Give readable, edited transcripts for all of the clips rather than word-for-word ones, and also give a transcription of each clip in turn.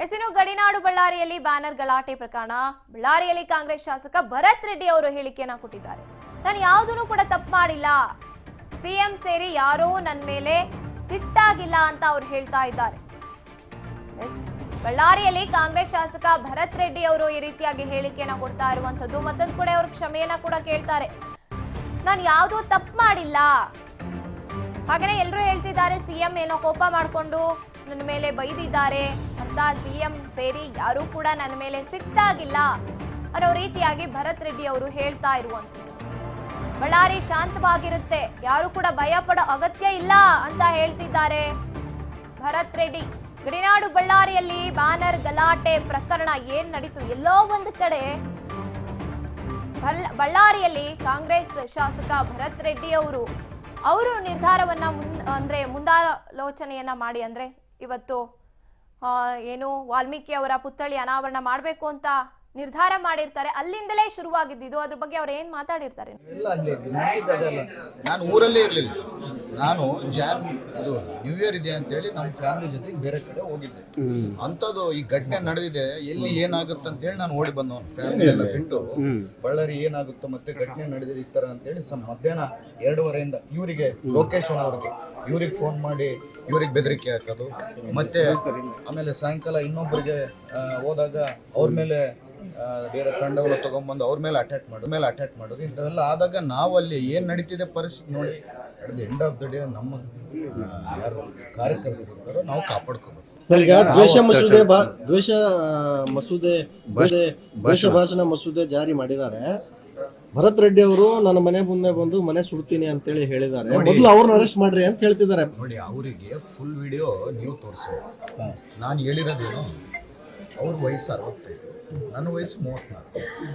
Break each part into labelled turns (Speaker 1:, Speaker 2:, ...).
Speaker 1: ಎಸಿನು ಗಡಿನಾಡು ಬಳ್ಳಾರಿಯಲ್ಲಿ ಬ್ಯಾನರ್ ಗಲಾಟೆ ಪ್ರಕರಣ. ಬಳ್ಳಾರಿಯಲ್ಲಿ ಕಾಂಗ್ರೆಸ್ ಶಾಸಕ ಭರತ್ ರೆಡ್ಡಿ ಅವರು ಹೇಳಿಕೆಯನ್ನ ಕೊಟ್ಟಿದ್ದಾರೆ. ನಾನು ಯಾವುದನ್ನು ಕೂಡ ತಪ್ಪು ಮಾಡಿಲ್ಲ, ಸಿಎಂ ಸೇರಿ ಯಾರೂ ನನ್ನ ಮೇಲೆ ಸಿಟ್ಟಾಗಿಲ್ಲ ಅಂತ ಅವರು ಹೇಳ್ತಾ ಇದ್ದಾರೆ. ಬಳ್ಳಾರಿಯಲ್ಲಿ ಕಾಂಗ್ರೆಸ್ ಶಾಸಕ ಭರತ್ ರೆಡ್ಡಿ ಅವರು ಈ ರೀತಿಯಾಗಿ ಹೇಳಿಕೆಯನ್ನ ಕೊಡ್ತಾ ಇರುವಂತದ್ದು. ಮತ್ತೊಂದು ಕಡೆ ಅವರು ಕ್ಷಮೆಯನ್ನ ಕೂಡ ಕೇಳ್ತಾರೆ. ನಾನು ಯಾವುದೂ ತಪ್ಪು ಮಾಡಿಲ್ಲ, ಹಾಗೇನೆ ಎಲ್ಲರೂ ಹೇಳ್ತಿದ್ದಾರೆ ಸಿಎಂ ಏನೋ ಕೋಪ ಮಾಡಿಕೊಂಡು ನನ್ನ ಮೇಲೆ ಬೈದಿದ್ದಾರೆ ಅಂತ. ಸಿಎಂ ಸೇರಿ ಯಾರೂ ಕೂಡ ನನ್ನ ಮೇಲೆ ಸಿಟ್ಟಾಗಿಲ್ಲ ಅನ್ನೋ ರೀತಿಯಾಗಿ ಭರತ್ ರೆಡ್ಡಿ ಅವರು ಹೇಳ್ತಾ ಇರುವಂತದ್ದು. ಬಳ್ಳಾರಿ ಶಾಂತವಾಗಿರುತ್ತೆ, ಯಾರು ಕೂಡ ಭಯ ಪಡೋ ಅಗತ್ಯ ಇಲ್ಲ ಅಂತ ಹೇಳ್ತಿದ್ದಾರೆ ಭರತ್ ರೆಡ್ಡಿ. ಗಡಿನಾಡು ಬಳ್ಳಾರಿಯಲ್ಲಿ ಬ್ಯಾನರ್ ಗಲಾಟೆ ಪ್ರಕರಣ ಏನ್ ನಡೀತು? ಎಲ್ಲೋ ಒಂದು ಕಡೆ ಬಳ್ಳಾರಿಯಲ್ಲಿ ಕಾಂಗ್ರೆಸ್ ಶಾಸಕ ಭರತ್ ರೆಡ್ಡಿ ಅವರು ನಿರ್ಧಾರವನ್ನ ಮುಂದಾಲೋಚನೆಯನ್ನ ಮಾಡಿ ಅಂದ್ರೆ ಇವತ್ತು ಏನು ವಾಲ್ಮೀಕಿ ಅವರ ಪುತ್ಥಳಿ ಅನಾವರಣ ಮಾಡಬೇಕು ಅಂತ ನಿರ್ಧಾರ ಮಾಡಿರ್ತಾರೆ. ಅಲ್ಲಿಂದಲೇ ಶುರುವಾಗಿದ್ದು. ಅದ್ರ ಬಗ್ಗೆ ಅವ್ರು ಏನ್ ಮಾತಾಡಿರ್ತಾರೆ?
Speaker 2: ನಾನು ಊರಲ್ಲೇ ಇರಲಿಲ್ಲ. ನಾನು ಇದು ನ್ಯೂ ಇಯರ್ ಇದೆ ಅಂತೇಳಿ ನಮ್ಮ ಫ್ಯಾಮಿಲಿ ಜೊತೆಗೆ ಬೇರೆ ಕಡೆ ಹೋಗಿದ್ದೆ. ಅಂಥದ್ದು ಈ ಘಟನೆ ನಡೆದಿದೆ, ಎಲ್ಲಿ ಏನಾಗುತ್ತೆ ಅಂತೇಳಿ ನಾನು ಓಡಿ ಬಂದವನು. ಫ್ಯಾಮಿಲಿ ಎಲ್ಲ ಬಿಟ್ಟು ಬಳ್ಳಾರಿ ಏನಾಗುತ್ತೋ ಮತ್ತೆ ಘಟನೆ ನಡೆದಿದೆ ಈ ಥರ ಅಂತೇಳಿ ಮಧ್ಯಾಹ್ನ 2:30 ಇವರಿಗೆ ಲೊಕೇಶನ್ ಇವ್ರಿಗೆ ಫೋನ್ ಮಾಡಿ ಇವ್ರಿಗೆ ಬೆದರಿಕೆ ಹಾಕೋದು, ಮತ್ತೆ ಆಮೇಲೆ ಸಾಯಂಕಾಲ ಇನ್ನೊಬ್ಬರಿಗೆ ಹೋದಾಗ ಅವ್ರ ಮೇಲೆ ಬೇರೆ ತಂಡವನ್ನು ತಗೊಂಡ್ಬಂದು ಅವ್ರ ಮೇಲೆ ಅಟ್ಯಾಕ್ ಮಾಡೋದು ಇಂಥವೆಲ್ಲ ಆದಾಗ ನಾವು ಅಲ್ಲಿ ಏನು ನಡೀತಿದೆ ಪರಿಸ್ಥಿತಿ ನೋಡಿ at the end of the day ನಮ್ಮ ಯಾರು ಕಾರ್ಯಕರ್ತರು ಇರ್ತಾರೋ ನಾವು ಕಾಪಾಡ್ಕೋಬೇಕು.
Speaker 3: ಸರ್, ಈಗ ದ್ವೇಷ ಭಾಷಣ ಮಸೂದೆ ಜಾರಿ ಮಾಡಿದ್ದಾರೆ. ಭರತ್ ರೆಡ್ಡಿ ಅವರು ನನ್ನ ಮನೆ ಮುಂದೆ ಬಂದು ಮನೆ ಸುಡ್ತೀನಿ ಅಂತೇಳಿ ಹೇಳಿದ್ದಾರೆ. ಮೊದಲು ಅವ್ರನ್ನ ಅರೆಸ್ಟ್ ಮಾಡ್ರಿ ಅಂತ ಹೇಳ್ತಿದ್ದಾರೆ.
Speaker 2: ನೋಡಿ, ಅವರಿಗೆ ಫುಲ್ ವಿಡಿಯೋ ನೀವು ತೋರಿಸಿ. ನಾನು ಹೇಳಿರೋದೇನು, ಅವ್ರ ವಯಸ್ಸು 65, ನನ್ನ ವಯಸ್ಸು 34.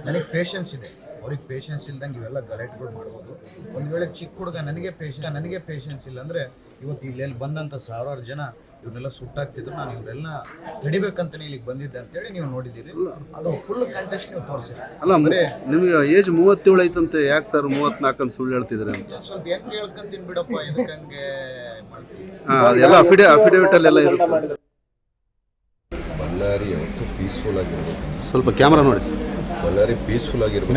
Speaker 2: ನನಗೆ ಪೇಷನ್ಸ್ ಇದೆ, ಅವ್ರಿಗೆ ಪೇಷನ್ಸ್ ಇಲ್ದಂಗೆ ಇವೆಲ್ಲ ಗಲಾಟೆಗಳು ಮಾಡ್ಬೋದು. ಒಂದು ವೇಳೆ ಚಿಕ್ಕ ಹುಡುಗ ನನಗೆ ಪೇಷನ್ಸ್ ಇಲ್ಲ ಅಂದರೆ ಇವತ್ತು ಇಲ್ಲೆಲ್ಲಿ ಬಂದಂಥ ಸಾವಿರಾರು ಜನ ಇವನ್ನೆಲ್ಲ ಸುಟ್ಟಾಗ್ತಿದ್ರು. ನಾನು ಇವರೆಲ್ಲ ತಡಿಬೇಕಂತಲೇ ಇಲ್ಲಿಗೆ ಬಂದಿದ್ದೆ ಅಂತೇಳಿ ನೀವು ನೋಡಿದ್ದೀರಿ. ಅದು ಫುಲ್ ಕಂಟೆಸ್ಟ್ ನೀವು ತೋರಿಸಿರಿ.
Speaker 4: ಅಲ್ಲ, ಅಂದರೆ ನಿಮಗೆ ಏಜ್ 37 ಐತಂತೆ, ಯಾಕೆ ಸರ್ 34 ಅಂತ ಸುಳ್ಳು ಹೇಳ್ತಿದ್ರೆ?
Speaker 2: ಸ್ವಲ್ಪ ಹೆಂಗೆ ಹೇಳ್ಕೊಂತೀನಿ ಬಿಡಪ್ಪ, ಇದಕ್ಕೆ ಹಂಗೆ
Speaker 4: ಅದೆಲ್ಲ ಅಫಿಡೇವಿಟ್ ಅಲ್ಲೆಲ್ಲ ಇರುತ್ತೆ.
Speaker 2: ಬಳ್ಳಾರಿ ಯಾವತ್ತು ಪೀಸ್ಫುಲ್ ಆಗಿರ್ಬೇಕು.
Speaker 4: ಸ್ವಲ್ಪ ಕ್ಯಾಮ್ರಾ ನೋಡಿ ಸರ್.
Speaker 2: ಬಳ್ಳಾರಿ ಪೀಸ್ಫುಲ್ ಆಗಿರ್ಬೇಕು.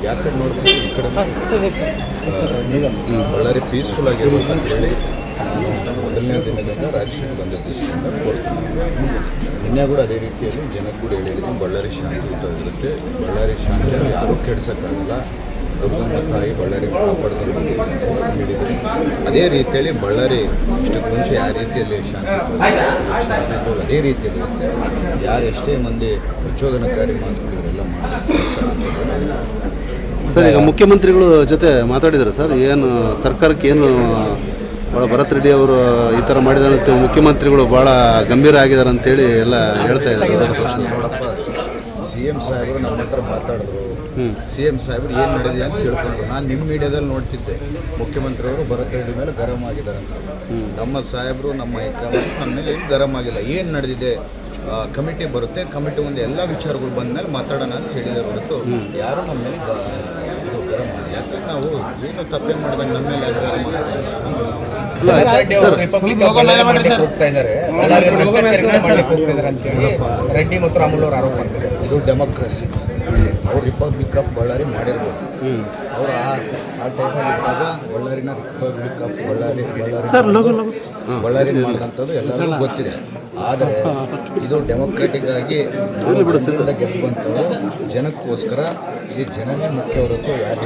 Speaker 2: ಯಾಕಂದ್ರೆ ನೋಡ್ಬೇಕು ಈ ಕಡೆ ಬಳ್ಳಾರಿ ಪೀಸ್ಫುಲ್ ಆಗಿರ್ಬೇಕು ಅಂತೇಳಿ ಮೊದಲನೇ ದಿನದಿಂದ ರಾಜಕೀಯ ಬಂದ ದೃಷ್ಟಿಯಿಂದ ಕೋರ್ತೀನಿ. ನಿನ್ನೆ ಕೂಡ ಅದೇ ರೀತಿಯಲ್ಲಿ ಜನಕ್ಕೆ ಕೂಡ ಹೇಳಿದ್ದೀನಿ, ಬಳ್ಳಾರಿ ಶಾಂತಿಯುತವಾಗಿರುತ್ತೆ, ಬಳ್ಳಾರಿ ಶಾಂತಿ ಯಾರೂ ಕೆಡ್ಸೋಕ್ಕಾಗಲ್ಲ, ದುರ್ಗಮ್ಮ ತಾಯಿ ಬಳ್ಳಾರಿ ಕಾಪಾಡ್ಕೊಂಡು ಹೇಳಿದ್ದೀನಿ. ಅದೇ ರೀತಿಯಲ್ಲಿ ಬಳ್ಳಾರಿ ಇಷ್ಟಕ್ಕೆ ಮುಂಚೆ ಯಾವ ರೀತಿಯಲ್ಲಿ ಶಾಂತಿ ಅದೇ ರೀತಿಯಲ್ಲಿ ಯಾರು ಎಷ್ಟೇ ಮಂದಿ ಪ್ರಚೋದನಕಾರಿ ಮಾತುಗಳು ಇವರೆಲ್ಲ ಮಾಡಿ.
Speaker 4: ಸರ್, ಈಗ ಮುಖ್ಯಮಂತ್ರಿಗಳು ಜೊತೆ ಮಾತಾಡಿದ್ದಾರೆ ಸರ್. ಏನು ಸರ್ಕಾರಕ್ಕೆ ಏನು ಭಾಳ ಭರತ್ ರೆಡ್ಡಿ ಅವರು ಈ ಥರ ಮಾಡಿದಾರಂತೆ, ಮುಖ್ಯಮಂತ್ರಿಗಳು ಭಾಳ ಗಂಭೀರ ಆಗಿದ್ದಾರೆ ಅಂತೇಳಿ ಎಲ್ಲ ಹೇಳ್ತಾ ಇದ್ದಾರೆ.
Speaker 2: ನೋಡಪ್ಪ, CM ಸಾಹೇಬರು ನಮ್ಮ ಹತ್ರ ಮಾತಾಡಿದ್ರು. CM ಸಾಹೇಬರು ಏನು ನಡೆದಿದೆ ಅಂತ ತಿಳ್ಕೊಂಡ್ರು. ನಾನು ನಿಮ್ಮ ಮೀಡಿಯಾದಲ್ಲಿ ನೋಡ್ತಿದ್ದೆ, ಮುಖ್ಯಮಂತ್ರಿಯವರು ಭರತ್ ರೆಡ್ಡಿ ಮೇಲೆ ಗರಂ ಆಗಿದ್ದಾರೆ ಅಂತ. ನಮ್ಮ ಸಾಹೇಬರು ನಮ್ಮ ಹೈಕಮಾಂಡ್ ನಮ್ಮ ಮೇಲೆ ಏನು ಗರಂ ಆಗಿಲ್ಲ. ಏನು ನಡೆದಿದೆ, ಕಮಿಟಿ ಬರುತ್ತೆ, ಕಮಿಟಿ ಮುಂದೆ ಎಲ್ಲ ವಿಚಾರಗಳು ಬಂದ ಮೇಲೆ ಮಾತಾಡೋಣ ಅಂತ ಹೇಳಿದ್ದಾರೆ ಹೊರತು ಯಾರು ನಮ್ಮ ಮೇಲೆ ಗರಂ ಮಾಡಿ. ಯಾಕಂದ್ರೆ ನಾವು ಏನು ತಪ್ಪೇ ಮಾಡಿದಾಗ ನಮ್ಮ ಮೇಲೆ
Speaker 5: ರೆಡ್ಡಿ ಮತ್ತು ರಾಮುಲು ಅವರು ಆರೋಪ ಮಾಡ್ತಾರೆ.
Speaker 2: ಇದು ಡೆಮೋಕ್ರಸಿ. ಅವ್ರು ರಿಪಬ್ಲಿಕ್ ಆಫ್ ಬಳ್ಳಾರಿ ಮಾಡಿರ್ಬೋದು. ಅವರು ಆ ಟೈಮಲ್ಲಿ ಇದ್ದಾಗ ಬಳ್ಳಾರಿನ ರಿಪಬ್ಲಿಕ್ ಆಫ್ ಬಳ್ಳಾರಿ ಮಾಡಿದಂಥದ್ದು ಎಲ್ಲರಿಗೂ ಗೊತ್ತಿದೆ. ಆದರೆ ಇದು ಡೆಮೊಕ್ರೆಟಿಕ್ ಆಗಿ ಗೆದ್ದು ಬಂತವರು ಜನಕ್ಕೋಸ್ಕರ. ಈ ಜನನೇ ಮುಖ್ಯ ಹೊರತು ಯಾರು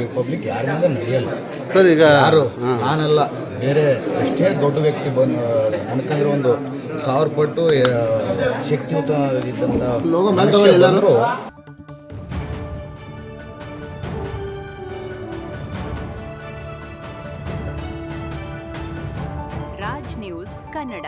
Speaker 2: ರಿಪಬ್ಲಿಕ್ ಯಾರಿಂದ ನಡೆಯಲ್ಲ
Speaker 4: ಸರ್. ಈಗ
Speaker 2: ಯಾರು ನಾನಲ್ಲ, ಬೇರೆ ಎಷ್ಟೇ ದೊಡ್ಡ ವ್ಯಕ್ತಿ ಬಂದು ಅನ್ಕಂದ್ರೆ ಒಂದು 1000 ಪಟ್ಟು ಶಕ್ತಿಯುತ ಇದ್ದಂಥ ಎಲ್ಲರೂ.
Speaker 6: ರಾಜ್ ನ್ಯೂಸ್ ಕನ್ನಡ.